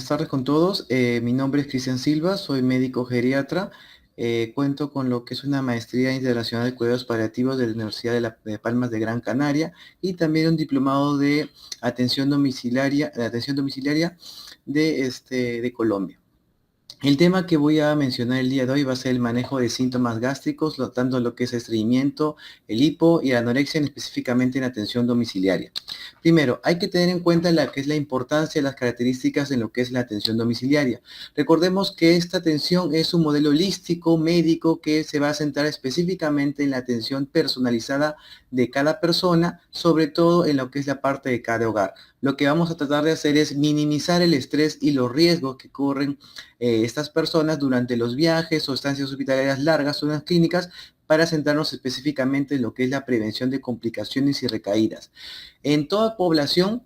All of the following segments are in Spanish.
Buenas tardes con todos. Mi nombre es Cristian Silva, soy médico geriatra. Cuento con lo que es una maestría internacional de cuidados paliativos de la Universidad de Palmas de Gran Canaria y también un diplomado de atención domiciliaria de Colombia. El tema que voy a mencionar el día de hoy va a ser el manejo de síntomas gástricos, tanto lo que es estreñimiento, el hipo y la anorexia, específicamente en atención domiciliaria. Primero, hay que tener en cuenta la que es la importancia de las características en lo que es la atención domiciliaria. Recordemos que esta atención es un modelo holístico médico que se va a centrar específicamente en la atención personalizada de cada persona, sobre todo en lo que es la parte de cada hogar. Lo que vamos a tratar de hacer es minimizar el estrés y los riesgos que corren estas personas durante los viajes o estancias hospitalarias largas o en las clínicas, para centrarnos específicamente en lo que es la prevención de complicaciones y recaídas. En toda población,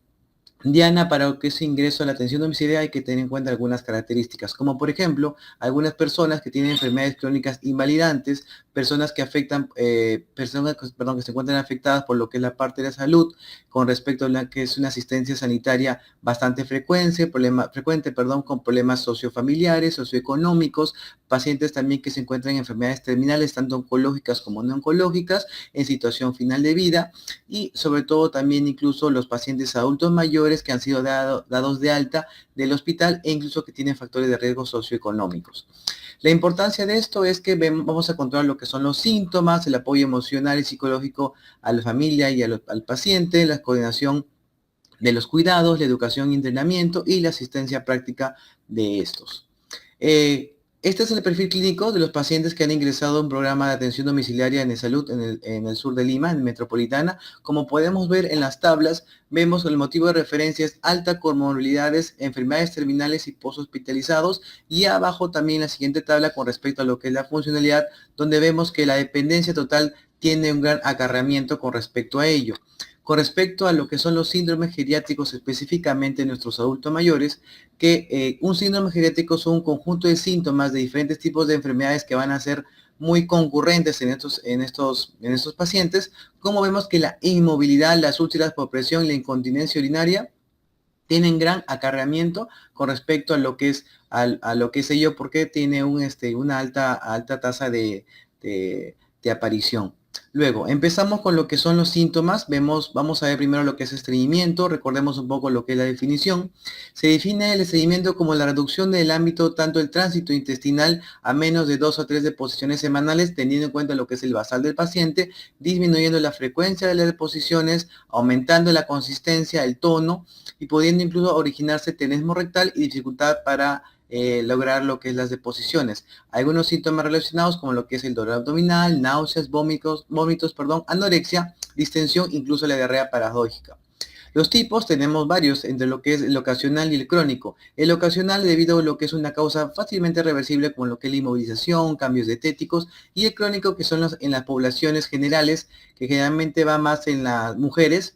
Diana, para lo que es ingreso a la atención domiciliaria hay que tener en cuenta algunas características, como por ejemplo, algunas personas que tienen enfermedades crónicas invalidantes, personas que afectan, que se encuentran afectadas por lo que es la parte de la salud, con respecto a la que es una asistencia sanitaria bastante frecuente, con problemas sociofamiliares, socioeconómicos, pacientes también que se encuentran en enfermedades terminales, tanto oncológicas como no oncológicas, en situación final de vida, y sobre todo también incluso los pacientes adultos mayores que han sido dados de alta del hospital e incluso que tienen factores de riesgo socioeconómicos. La importancia de esto es que vamos a controlar lo que son los síntomas, el apoyo emocional y psicológico a la familia y al paciente, la coordinación de los cuidados, la educación y entrenamiento y la asistencia práctica de estos. Este es el perfil clínico de los pacientes que han ingresado a un programa de atención domiciliaria en salud en el sur de Lima, en Metropolitana. Como podemos ver en las tablas, vemos que el motivo de referencia es alta comorbilidades, enfermedades terminales y poshospitalizados. Y abajo también la siguiente tabla con respecto a lo que es la funcionalidad, donde vemos que la dependencia total tiene un gran acarreamiento con respecto a ello. Con respecto a lo que son los síndromes geriátricos, específicamente en nuestros adultos mayores, que un síndrome geriátrico son un conjunto de síntomas de diferentes tipos de enfermedades que van a ser muy concurrentes en estos pacientes, como vemos que la inmovilidad, las úlceras por presión y la incontinencia urinaria tienen gran acarreamiento con respecto a lo que es ello, porque tiene una alta tasa de aparición. Luego, empezamos con lo que son los síntomas. Vamos a ver primero lo que es estreñimiento. Recordemos un poco lo que es la definición. Se define el estreñimiento como la reducción del ámbito, tanto el tránsito intestinal, a menos de 2 o 3 deposiciones semanales, teniendo en cuenta lo que es el basal del paciente, disminuyendo la frecuencia de las deposiciones, aumentando la consistencia, el tono, y pudiendo incluso originarse tenesmo rectal y dificultad para lograr lo que es las deposiciones. Algunos síntomas relacionados como lo que es el dolor abdominal, náuseas, vómitos, anorexia, distensión, incluso la diarrea paradójica. Los tipos tenemos varios, entre lo que es el ocasional y el crónico. El ocasional debido a lo que es una causa fácilmente reversible como lo que es la inmovilización, cambios dietéticos, y el crónico que son en las poblaciones generales, que generalmente va más en las mujeres,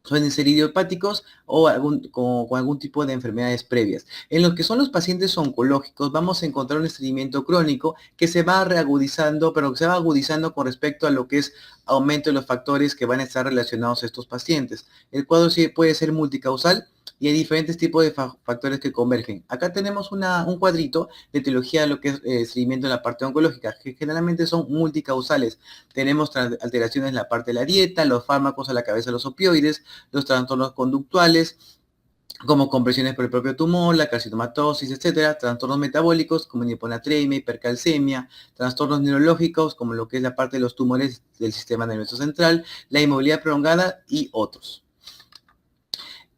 suelen ser idiopáticos o con algún tipo de enfermedades previas. En lo que son los pacientes oncológicos, vamos a encontrar un estreñimiento crónico que se va reagudizando, pero que se va agudizando con respecto a lo que es aumento de los factores que van a estar relacionados a estos pacientes. El cuadro sí puede ser multicausal y hay diferentes tipos de factores que convergen. Acá tenemos un cuadrito de etiología de lo que es seguimiento en la parte oncológica, que generalmente son multicausales. Tenemos alteraciones en la parte de la dieta, los fármacos a la cabeza, los opioides, los trastornos conductuales, como compresiones por el propio tumor, la carcinomatosis, etcétera, trastornos metabólicos como hiponatremia, hipercalcemia, trastornos neurológicos como lo que es la parte de los tumores del sistema nervioso central, la inmovilidad prolongada y otros.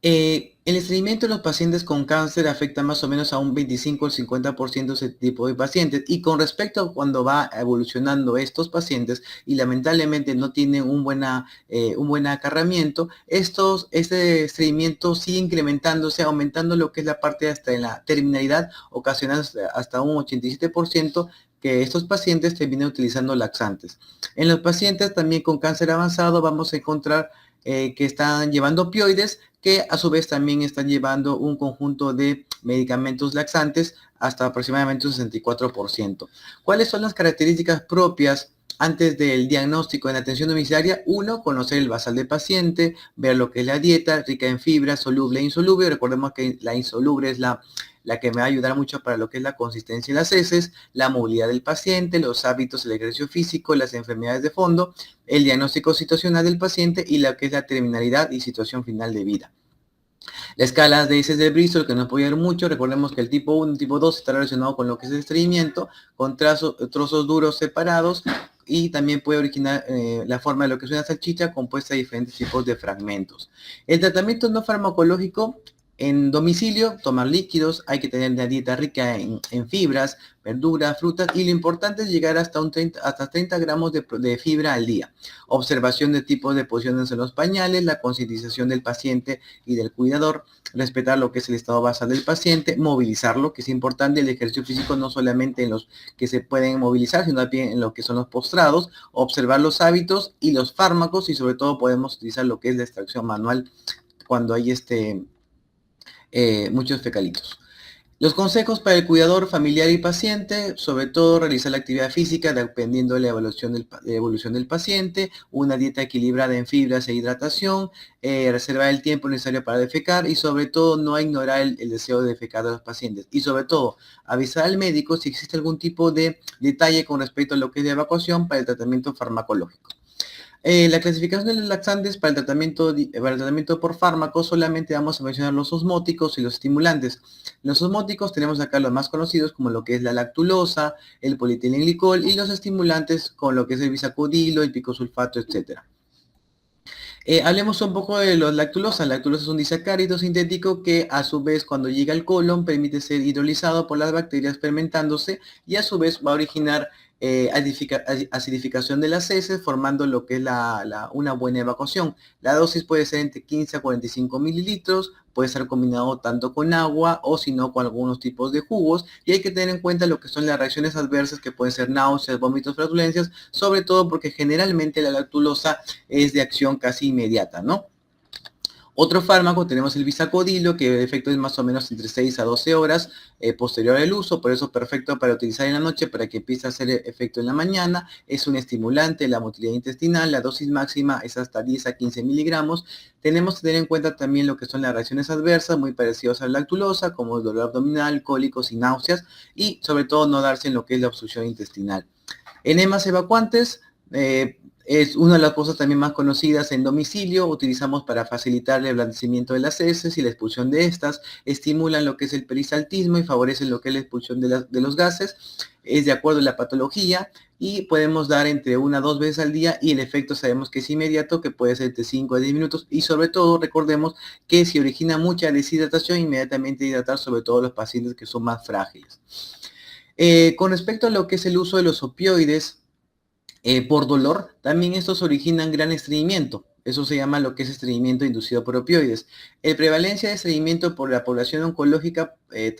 El estreñimiento de los pacientes con cáncer afecta más o menos a un 25 al 50% de ese tipo de pacientes, y con respecto a cuando va evolucionando estos pacientes y lamentablemente no tienen un buen acarramiento, este estreñimiento sigue incrementándose, aumentando lo que es la parte hasta en la terminalidad, ocasionando hasta un 87% que estos pacientes terminan utilizando laxantes. En los pacientes también con cáncer avanzado vamos a encontrar que están llevando opioides, que a su vez también están llevando un conjunto de medicamentos laxantes hasta aproximadamente un 64%. ¿Cuáles son las características propias antes del diagnóstico en atención domiciliaria? Uno, conocer el basal del paciente, ver lo que es la dieta, rica en fibra, soluble e insoluble. Recordemos que la insoluble es la la que me va a ayudar mucho para lo que es la consistencia en las heces, la movilidad del paciente, los hábitos, el ejercicio físico, las enfermedades de fondo, el diagnóstico situacional del paciente y lo que es la terminalidad y situación final de vida. La escala de heces de Bristol, que nos puede ayudar mucho, recordemos que el tipo 1 y el tipo 2 está relacionado con lo que es el estreñimiento, con trozos duros separados, y también puede originar la forma de lo que es una salchicha compuesta de diferentes tipos de fragmentos. El tratamiento no farmacológico en domicilio, tomar líquidos, hay que tener una dieta rica en fibras, verduras, frutas, y lo importante es llegar hasta 30 gramos de fibra al día. Observación de tipos de posiciones en los pañales, la concientización del paciente y del cuidador, respetar lo que es el estado basal del paciente, movilizarlo, que es importante, el ejercicio físico no solamente en los que se pueden movilizar, sino también en lo que son los postrados, observar los hábitos y los fármacos, y sobre todo podemos utilizar lo que es la extracción manual cuando hay muchos fecalitos. Los consejos para el cuidador familiar y paciente, sobre todo realizar la actividad física dependiendo de la evolución del paciente, una dieta equilibrada en fibras e hidratación, reservar el tiempo necesario para defecar y sobre todo no ignorar el deseo de defecar de los pacientes. Y sobre todo avisar al médico si existe algún tipo de detalle con respecto a lo que es la evacuación para el tratamiento farmacológico. La clasificación de los laxantes para el tratamiento por fármaco, solamente vamos a mencionar los osmóticos y los estimulantes. Los osmóticos tenemos acá los más conocidos como lo que es la lactulosa, el polietilenglicol, y los estimulantes con lo que es el bisacodilo, el picosulfato, etc. Hablemos un poco de los lactulosa. La lactulosa es un disacárido sintético que a su vez cuando llega al colon permite ser hidrolizado por las bacterias fermentándose y a su vez va a originar acidificación de las heces formando lo que es una buena evacuación. La dosis puede ser entre 15 a 45 mililitros, puede ser combinado tanto con agua o si no con algunos tipos de jugos, y hay que tener en cuenta lo que son las reacciones adversas que pueden ser náuseas, vómitos, flatulencias, sobre todo porque generalmente la lactulosa es de acción casi inmediata, ¿no? Otro fármaco, tenemos el bisacodilo, que el efecto es más o menos entre 6 a 12 horas posterior al uso, por eso es perfecto para utilizar en la noche para que empiece a hacer efecto en la mañana. Es un estimulante de la motilidad intestinal, la dosis máxima es hasta 10 a 15 miligramos. Tenemos que tener en cuenta también lo que son las reacciones adversas, muy parecidas a la lactulosa, como el dolor abdominal, cólicos y náuseas, y sobre todo no darse en lo que es la obstrucción intestinal. Enemas evacuantes, es una de las cosas también más conocidas en domicilio, utilizamos para facilitar el ablandecimiento de las heces y la expulsión de estas, estimulan lo que es el perisaltismo y favorecen lo que es la expulsión de los gases, es de acuerdo a la patología y podemos dar entre 1 a 2 veces al día y el efecto sabemos que es inmediato, que puede ser entre 5 a 10 minutos y sobre todo recordemos que si origina mucha deshidratación, inmediatamente hidratar sobre todo los pacientes que son más frágiles. Con respecto a lo que es el uso de los opioides, por dolor, también estos originan gran estreñimiento. Eso se llama lo que es estreñimiento inducido por opioides. La prevalencia de estreñimiento por la población oncológica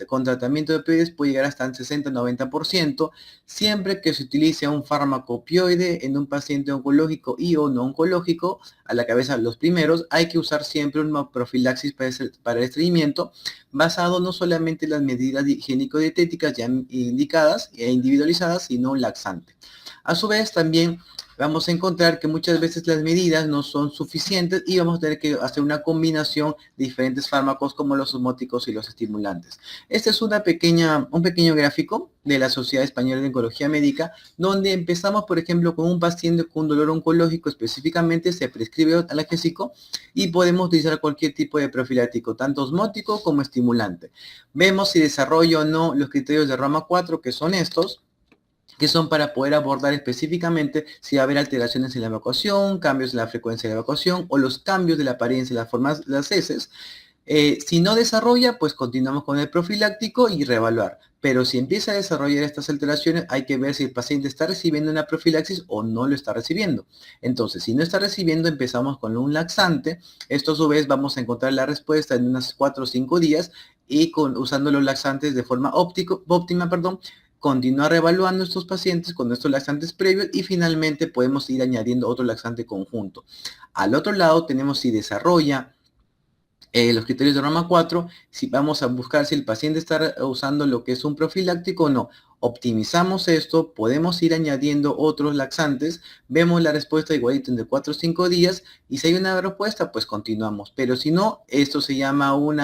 con tratamiento de opioides puede llegar hasta el 60-90%, siempre que se utilice un fármaco opioide en un paciente oncológico y o no oncológico, a la cabeza los primeros, hay que usar siempre una profilaxis para el estreñimiento, basado no solamente en las medidas higiénico-dietéticas ya indicadas e individualizadas, sino un laxante. A su vez, también vamos a encontrar que muchas veces las medidas no son suficientes y vamos a tener que hacer una combinación de diferentes fármacos como los osmóticos y los estimulantes. Este es un pequeño gráfico de la Sociedad Española de Oncología Médica, donde empezamos, por ejemplo, con un paciente con un dolor oncológico específicamente, se prescribe analgésico y podemos utilizar cualquier tipo de profiláctico, tanto osmótico como estimulante. Vemos si desarrolla o no los criterios de Roma 4, que son estos, que son para poder abordar específicamente si va a haber alteraciones en la evacuación, cambios en la frecuencia de la evacuación o los cambios de la apariencia de las formas de las heces. Si no desarrolla, pues continuamos con el profiláctico y reevaluar. Pero si empieza a desarrollar estas alteraciones, hay que ver si el paciente está recibiendo una profilaxis o no lo está recibiendo. Entonces, si no está recibiendo, empezamos con un laxante. Esto a su vez vamos a encontrar la respuesta en unos 4 o 5 días y usando los laxantes de forma óptima, continuar reevaluando estos pacientes con estos laxantes previos y finalmente podemos ir añadiendo otro laxante conjunto. Al otro lado tenemos si desarrolla los criterios de Roma 4, si vamos a buscar si el paciente está usando lo que es un profiláctico o no. optimizamos esto, podemos ir añadiendo otros laxantes, vemos la respuesta igualito entre 4 o 5 días y si hay una respuesta, pues continuamos. Pero si no, esto se llama un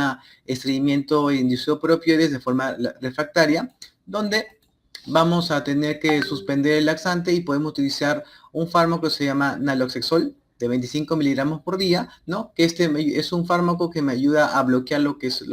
estreñimiento inducido por opioides de forma refractaria, donde vamos a tener que suspender el laxante y podemos utilizar un fármaco que se llama naloxone de 25 miligramos por día, ¿no? Que este es un fármaco que me ayuda a bloquear lo que es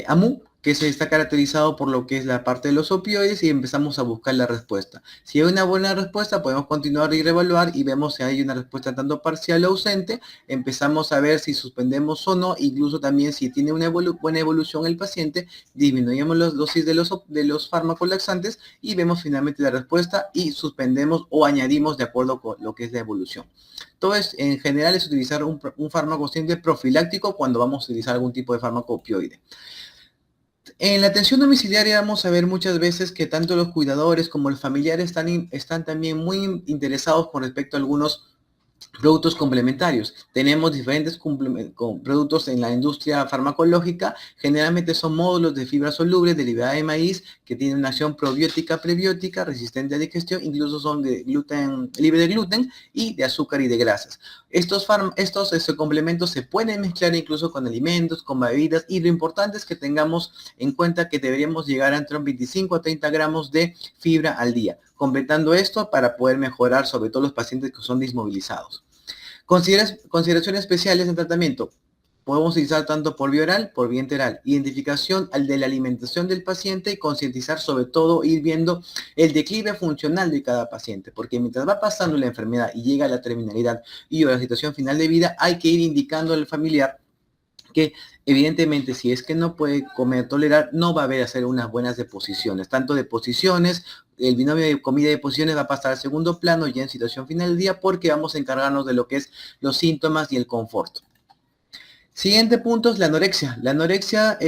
AMU, que se está caracterizado por lo que es la parte de los opioides y empezamos a buscar la respuesta. Si hay una buena respuesta, podemos continuar y reevaluar y vemos si hay una respuesta tanto parcial o ausente, empezamos a ver si suspendemos o no, incluso también si tiene una buena evolución el paciente, disminuimos las dosis de los fármacos laxantes y vemos finalmente la respuesta y suspendemos o añadimos de acuerdo con lo que es la evolución. Entonces, en general es utilizar un fármaco siempre profiláctico cuando vamos a utilizar algún tipo de fármaco opioide. En la atención domiciliaria vamos a ver muchas veces que tanto los cuidadores como los familiares están también muy interesados con respecto a algunos productos complementarios. Tenemos diferentes productos en la industria farmacológica. Generalmente son módulos de fibra soluble derivada de maíz que tienen una acción probiótica, prebiótica, resistente a digestión, incluso son de gluten, libre de gluten y de azúcar y de grasas. Estos complementos se pueden mezclar incluso con alimentos, con bebidas y lo importante es que tengamos en cuenta que deberíamos llegar a entre 25 a 30 gramos de fibra al día, completando esto para poder mejorar sobre todo los pacientes que son dismovilizados. Consideraciones especiales en tratamiento. Podemos utilizar tanto por vía oral, por vía enteral. Identificación de la alimentación del paciente y concientizar sobre todo, ir viendo el declive funcional de cada paciente, porque mientras va pasando la enfermedad y llega a la terminalidad y a la situación final de vida, hay que ir indicando al familiar que evidentemente si es que no puede comer, tolerar, no va a haber hacer unas buenas deposiciones, tanto deposiciones, el binomio de comida y deposiciones va a pasar al segundo plano ya en situación final del día porque vamos a encargarnos de lo que es los síntomas y el confort. Siguiente punto es la anorexia. La anorexia,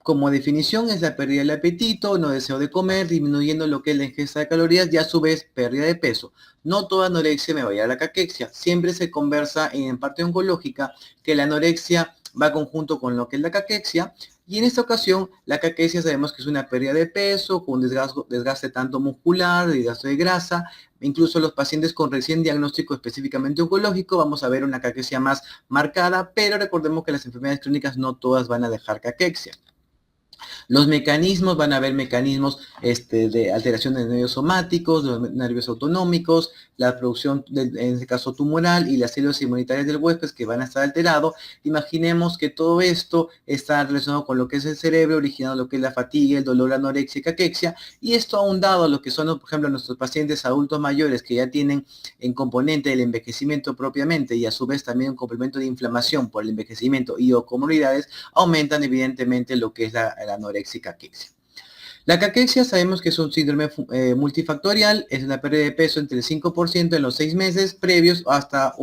como definición, es la pérdida del apetito, no deseo de comer, disminuyendo lo que es la ingesta de calorías y a su vez pérdida de peso. No toda anorexia me va a llevar a la caquexia. Siempre se conversa en parte oncológica que la anorexia va conjunto con lo que es la caquexia y en esta ocasión la caquexia sabemos que es una pérdida de peso con desgaste tanto muscular, desgaste de grasa. Incluso los pacientes con recién diagnóstico específicamente oncológico vamos a ver una caquexia más marcada, pero recordemos que las enfermedades crónicas no todas van a dejar caquexia. Los mecanismos, van a haber mecanismos de alteración de nervios somáticos, de los nervios autonómicos, la producción, en este caso tumoral, y las células inmunitarias del huésped que van a estar alterados. Imaginemos que todo esto está relacionado con lo que es el cerebro, originando lo que es la fatiga, el dolor, la anorexia y caquexia, y esto ahondado a lo que son, por ejemplo, nuestros pacientes adultos mayores que ya tienen en componente el envejecimiento propiamente y a su vez también un complemento de inflamación por el envejecimiento y o comorbilidades, aumentan evidentemente lo que es la anorexia y caquexia. La caquexia sabemos que es un síndrome multifactorial, es una pérdida de peso entre el 5% en los 6 meses previos hasta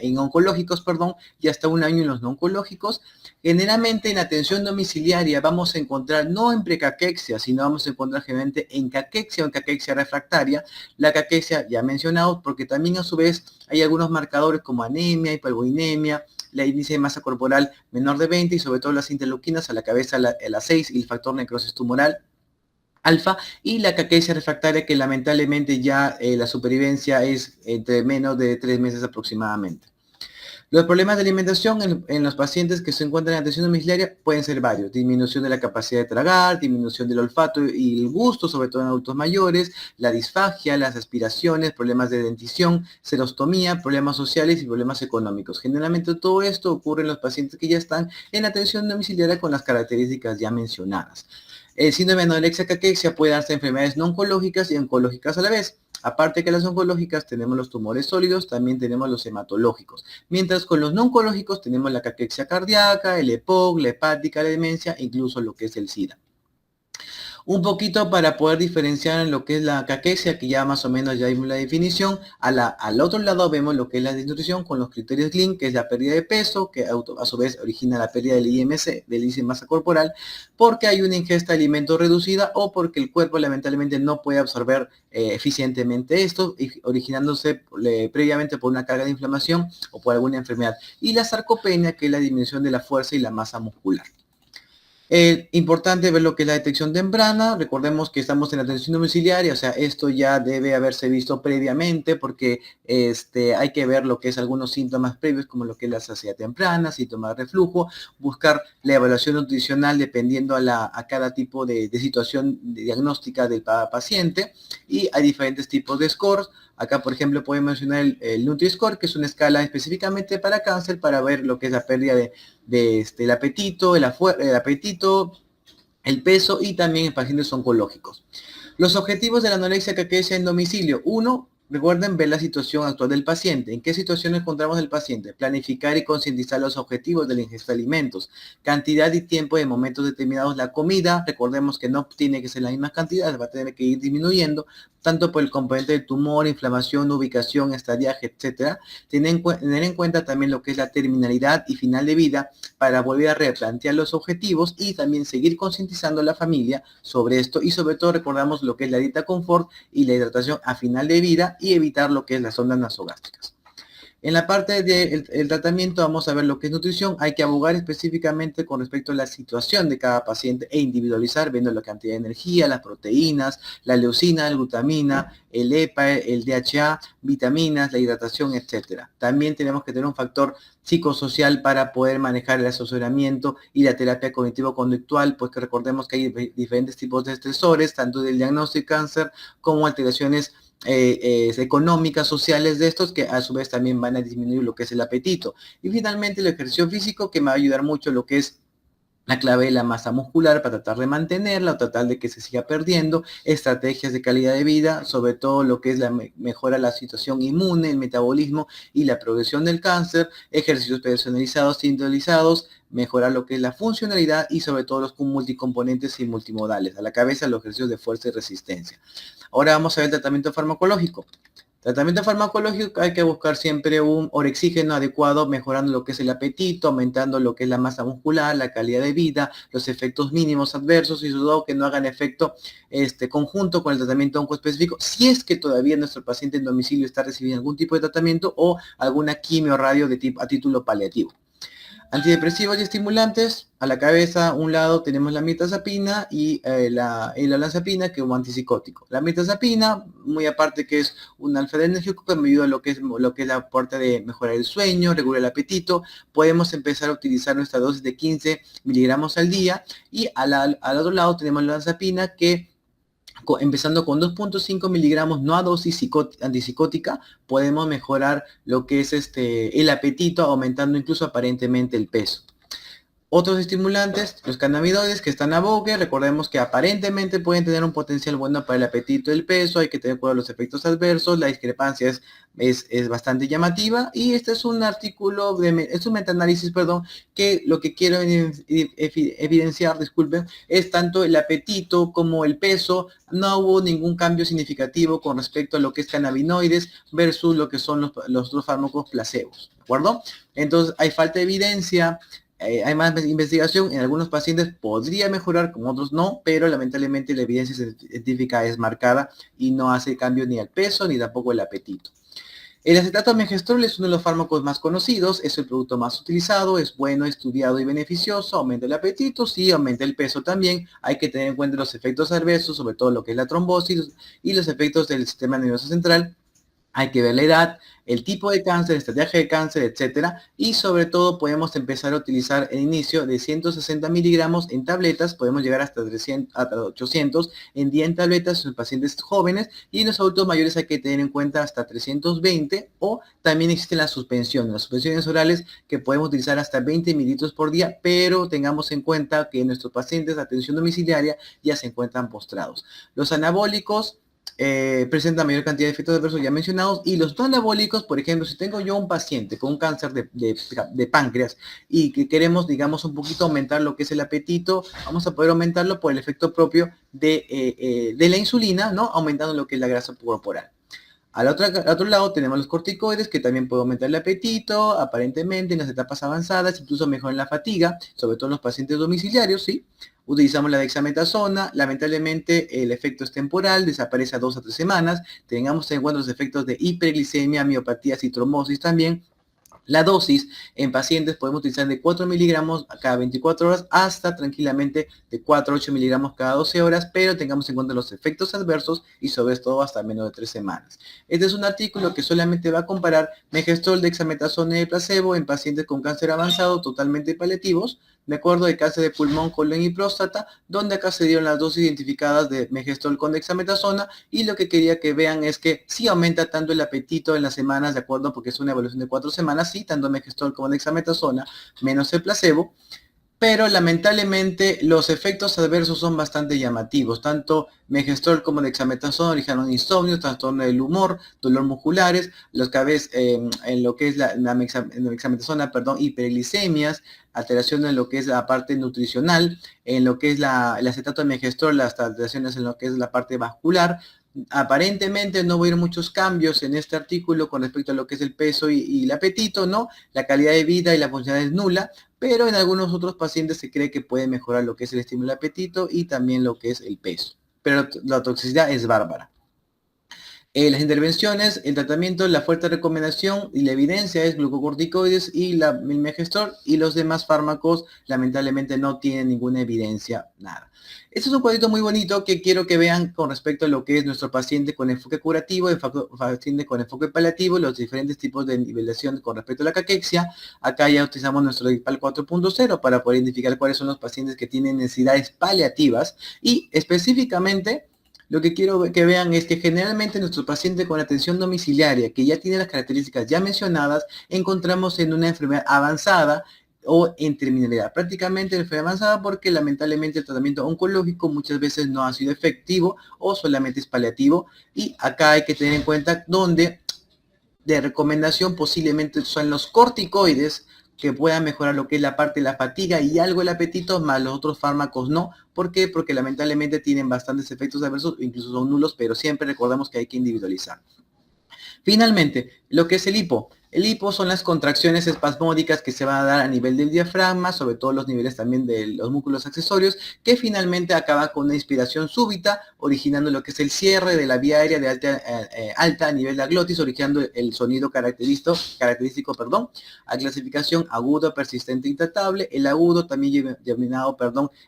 en oncológicos, perdón, y hasta un año en los no oncológicos. Generalmente en atención domiciliaria vamos a encontrar, no en precaquexia, sino vamos a encontrar generalmente en caquexia o en caquexia refractaria. La caquexia ya mencionado, porque también a su vez hay algunos marcadores como anemia, hipervoinemia, la índice de masa corporal menor de 20 y sobre todo las interleuquinas a la cabeza, la 6 y el factor necrosis tumoral alfa y la caquexia refractaria que lamentablemente ya la supervivencia es entre menos de 3 meses aproximadamente. Los problemas de alimentación en los pacientes que se encuentran en atención domiciliaria pueden ser varios. Disminución de la capacidad de tragar, disminución del olfato y el gusto, sobre todo en adultos mayores, la disfagia, las aspiraciones, problemas de dentición, serostomía, problemas sociales y problemas económicos. Generalmente todo esto ocurre en los pacientes que ya están en atención domiciliaria con las características ya mencionadas. El síndrome de anorexia caquexia puede darse enfermedades no oncológicas y oncológicas a la vez. Aparte que las oncológicas tenemos los tumores sólidos, también tenemos los hematológicos. Mientras con los no oncológicos tenemos la caquexia cardíaca, el EPOC, la hepática, la demencia, incluso lo que es el SIDA. Un poquito para poder diferenciar en lo que es la caquexia, que ya más o menos ya vimos la definición. Al otro lado vemos lo que es la desnutrición con los criterios Gleason, que es la pérdida de peso, que a su vez origina la pérdida del IMC, del índice de masa corporal, porque hay una ingesta de alimentos reducida o porque el cuerpo lamentablemente no puede absorber eficientemente esto, originándose previamente por una carga de inflamación o por alguna enfermedad. Y la sarcopenia, que es la disminución de la fuerza y la masa muscular. Importante ver lo que es la detección temprana. Recordemos que estamos en atención domiciliaria, o sea, esto ya debe haberse visto previamente porque hay que ver lo que es algunos síntomas previos, como lo que es la saciedad temprana, síntomas de reflujo, buscar la evaluación nutricional dependiendo a cada tipo de situación diagnóstica del paciente, y hay diferentes tipos de scores. Acá, por ejemplo, podemos mencionar el Nutri-Score, que es una escala específicamente para cáncer, para ver lo que es la pérdida el apetito, el apetito, el peso, y también en pacientes oncológicos. Los objetivos de la anorexia que aqueja en domicilio. Uno, recuerden ver la situación actual del paciente. ¿En qué situación encontramos el paciente? Planificar y concientizar los objetivos de la ingesta de alimentos. Cantidad y tiempo de momentos determinados. La comida, recordemos que no tiene que ser la misma cantidad, va a tener que ir disminuyendo, tanto por el componente del tumor, inflamación, ubicación, estadiaje, etcétera. Tener en cuenta también lo que es la terminalidad y final de vida para volver a replantear los objetivos y también seguir concientizando a la familia sobre esto, y sobre todo recordamos lo que es la dieta confort y la hidratación a final de vida, y evitar lo que es las ondas nasogástricas. En la parte del tratamiento vamos a ver lo que es nutrición. Hay que abogar específicamente con respecto a la situación de cada paciente e individualizar, viendo la cantidad de energía, las proteínas, la leucina, la glutamina, el EPA, el DHA, vitaminas, la hidratación, etcétera. También tenemos que tener un factor psicosocial para poder manejar el asesoramiento y la terapia cognitivo-conductual, pues que recordemos que hay diferentes tipos de estresores, tanto del diagnóstico de cáncer como alteraciones económicas, sociales de estos, que a su vez también van a disminuir lo que es el apetito. Y finalmente el ejercicio físico, que me va a ayudar mucho lo que es la clave de la masa muscular para tratar de mantenerla o tratar de que se siga perdiendo, estrategias de calidad de vida, sobre todo lo que es la mejora la situación inmune, el metabolismo y la progresión del cáncer, ejercicios personalizados, individualizados, mejorar lo que es la funcionalidad y sobre todo los multicomponentes y multimodales. A la cabeza los ejercicios de fuerza y resistencia. Ahora vamos a ver el tratamiento farmacológico. Tratamiento farmacológico, hay que buscar siempre un orexígeno adecuado, mejorando lo que es el apetito, aumentando lo que es la masa muscular, la calidad de vida, los efectos mínimos adversos, y sobre todo que no hagan efecto conjunto con el tratamiento oncoespecífico, si es que todavía nuestro paciente en domicilio está recibiendo algún tipo de tratamiento o alguna quimio o radio a título paliativo. Antidepresivos y estimulantes, a la cabeza, a un lado tenemos la mirtazapina y la olanzapina, que es un antipsicótico. La mirtazapina, muy aparte que es un alfa-adrenérgico, que me ayuda a lo que es la parte de mejorar el sueño, regular el apetito. Podemos empezar a utilizar nuestra dosis de 15 miligramos al día, y al otro lado tenemos la olanzapina, que empezando con 2.5 miligramos, no a dosis antipsicótica, podemos mejorar lo que es el apetito, aumentando incluso aparentemente el peso. Otros estimulantes, los cannabinoides, que están a boque, recordemos que aparentemente pueden tener un potencial bueno para el apetito y el peso, hay que tener cuidado de los efectos adversos, la discrepancia es bastante llamativa, y este es un artículo, es un metaanálisis, perdón, que lo que quiero evidenciar, disculpen, es tanto el apetito como el peso. No hubo ningún cambio significativo con respecto a lo que es cannabinoides versus lo que son los dos fármacos placebos, ¿de acuerdo? Entonces hay falta de evidencia. Hay más investigación, en algunos pacientes podría mejorar, con otros no, pero lamentablemente la evidencia científica es marcada y no hace cambio ni al peso ni tampoco el apetito. El acetato megestrol es uno de los fármacos más conocidos, es el producto más utilizado, es bueno, estudiado y beneficioso, aumenta el apetito, sí, aumenta el peso también. Hay que tener en cuenta los efectos adversos, sobre todo lo que es la trombosis y los efectos del sistema nervioso central. Hay que ver la edad, el tipo de cáncer, estrategia de cáncer, etcétera. Y sobre todo podemos empezar a utilizar el inicio de 160 miligramos en tabletas, podemos llegar hasta 300, hasta 800 en día en tabletas en pacientes jóvenes, y en los adultos mayores hay que tener en cuenta hasta 320, o también existen las suspensiones orales, que podemos utilizar hasta 20 mililitros por día, pero tengamos en cuenta que nuestros pacientes de atención domiciliaria ya se encuentran postrados. Los anabólicos presentan mayor cantidad de efectos adversos ya mencionados, y los no anabólicos, por ejemplo, si tengo yo un paciente con un cáncer de páncreas y que queremos, digamos, un poquito aumentar lo que es el apetito, vamos a poder aumentarlo por el efecto propio de la insulina, ¿no? Aumentando lo que es la grasa corporal. Al otro lado tenemos los corticoides, que también pueden aumentar el apetito, aparentemente en las etapas avanzadas, incluso mejoran la fatiga, sobre todo en los pacientes domiciliarios, ¿sí? Utilizamos la dexametasona, lamentablemente el efecto es temporal, desaparece a 2 a 3 semanas, tengamos en cuenta los efectos de hiperglicemia, miopatías y trombosis también, La dosis en pacientes podemos utilizar de 4 miligramos cada 24 horas hasta tranquilamente de 4 a 8 miligramos cada 12 horas, pero tengamos en cuenta los efectos adversos y sobre todo hasta menos de 3 semanas. Este es un artículo que solamente va a comparar megestrol, dexametasona y placebo en pacientes con cáncer avanzado totalmente paliativos, de acuerdo al cáncer de pulmón, colon y próstata, donde acá se dieron las dosis identificadas de megestrol con dexametasona, y lo que quería que vean es que sí aumenta tanto el apetito en las semanas, de acuerdo, porque es una evaluación de 4 semanas, sí, tanto megestrol como dexametasona, menos el placebo, pero lamentablemente los efectos adversos son bastante llamativos. Tanto megestrol como dexametasona originaron insomnio, trastorno del humor, dolor musculares, los cabezas en lo que es la dexametasona, perdón, hiperglicemias, alteración en lo que es la parte nutricional, en lo que es el acetato de megestrol, las alteraciones en lo que es la parte vascular. Aparentemente no voy a ir muchos cambios en este artículo con respecto a lo que es el peso y el apetito, ¿no? La calidad de vida y la funcionalidad es nula, pero en algunos otros pacientes se cree que puede mejorar lo que es el estímulo del apetito y también lo que es el peso. Pero la toxicidad es bárbara. Las intervenciones, el tratamiento, la fuerte recomendación y la evidencia es glucocorticoides y el megestrol, y los demás fármacos lamentablemente no tienen ninguna evidencia, nada. Este es un cuadrito muy bonito que quiero que vean con respecto a lo que es nuestro paciente con enfoque curativo, paciente con enfoque paliativo, los diferentes tipos de nivelación con respecto a la caquexia. Acá ya utilizamos nuestro DIPAL 4.0 para poder identificar cuáles son los pacientes que tienen necesidades paliativas, y específicamente lo que quiero que vean es que generalmente nuestro paciente con atención domiciliaria, que ya tiene las características ya mencionadas, encontramos en una enfermedad avanzada o en terminalidad. Prácticamente en enfermedad avanzada, porque lamentablemente el tratamiento oncológico muchas veces no ha sido efectivo o solamente es paliativo, y acá hay que tener en cuenta donde de recomendación posiblemente son los corticoides, que puedan mejorar lo que es la parte de la fatiga y algo el apetito, más los otros fármacos no. ¿Por qué? Porque lamentablemente tienen bastantes efectos adversos, incluso son nulos, pero siempre recordemos que hay que individualizar. Finalmente, lo que es el hipo. El hipo son las contracciones espasmódicas que se van a dar a nivel del diafragma, sobre todo los niveles también de los músculos accesorios, que finalmente acaba con una inspiración súbita, originando lo que es el cierre de la vía aérea de alta a nivel de la glotis, originando el sonido característico, a clasificación agudo, persistente, intratable. El agudo, también denominado,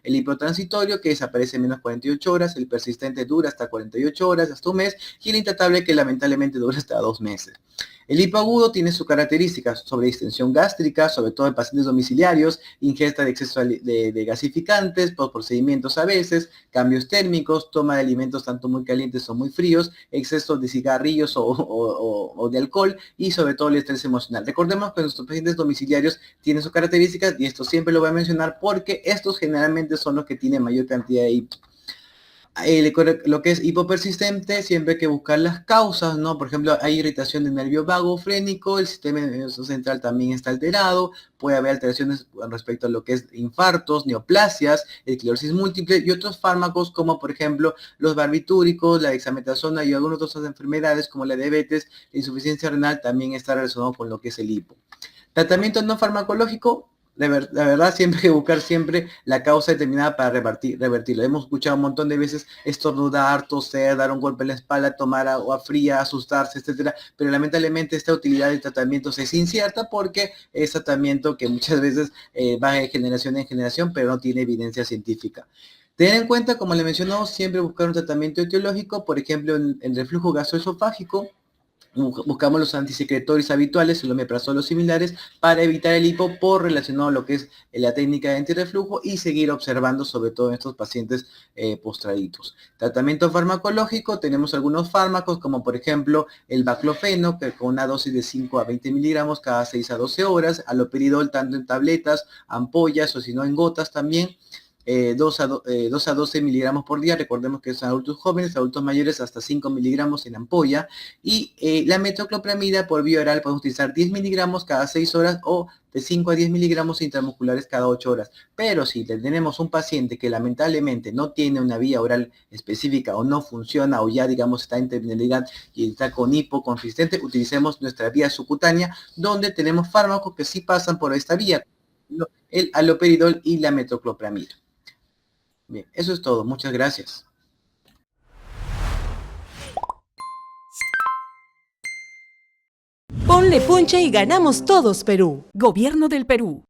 el hipotransitorio, que desaparece en menos 48 horas, el persistente dura hasta 48 horas, hasta un mes, y el intratable, que lamentablemente dura hasta 2 meses. El hipoagudo tiene sus características sobre distensión gástrica, sobre todo en pacientes domiciliarios, ingesta de exceso de gasificantes, por procedimientos a veces, cambios térmicos, toma de alimentos tanto muy calientes o muy fríos, exceso de cigarrillos o de alcohol, y sobre todo el estrés emocional. Recordemos que nuestros pacientes domiciliarios tienen sus características, y esto siempre lo voy a mencionar porque estos generalmente son los que tienen mayor cantidad de hipo. Lo que es hipopersistente, siempre hay que buscar las causas, ¿no? Por ejemplo, hay irritación del nervio vago frénico, el sistema nervioso central también está alterado, puede haber alteraciones respecto a lo que es infartos, neoplasias, esclerosis múltiple y otros fármacos como por ejemplo los barbitúricos, la dexametasona y algunas otras enfermedades como la diabetes, la insuficiencia renal también está relacionado con lo que es el hipo. Tratamiento no farmacológico. La verdad, siempre hay que buscar siempre la causa determinada para revertirlo. Hemos escuchado un montón de veces estornudar, toser, dar un golpe en la espalda, tomar agua fría, asustarse, etcétera. Pero lamentablemente esta utilidad de tratamientos es incierta, porque es tratamiento que muchas veces va de generación en generación, pero no tiene evidencia científica. Tener en cuenta, como le mencionó, siempre buscar un tratamiento etiológico, por ejemplo, en reflujo gastroesofágico. Buscamos los antisecretorios habituales, el omeprazol o similares, para evitar el hipo por relacionado a lo que es la técnica de antirreflujo, y seguir observando sobre todo en estos pacientes postraditos. Tratamiento farmacológico, tenemos algunos fármacos como por ejemplo el baclofeno, que con una dosis de 5 a 20 miligramos cada 6 a 12 horas, aloperidol tanto en tabletas, ampollas o si no en gotas también. 2 a 12 miligramos por día. Recordemos que son adultos jóvenes, adultos mayores hasta 5 miligramos en ampolla. Y la metoclopramida por vía oral podemos utilizar 10 miligramos cada 6 horas o de 5 a 10 miligramos intramusculares cada 8 horas. Pero si tenemos un paciente que lamentablemente no tiene una vía oral específica o no funciona, o ya digamos está en terminalidad y está con hipo consistente, utilicemos nuestra vía subcutánea, donde tenemos fármacos que sí pasan por esta vía, el aloperidol y la metoclopramida. Bien, eso es todo. Muchas gracias. Ponle Ponle Punche y ganamos todos, Perú. Gobierno del Perú.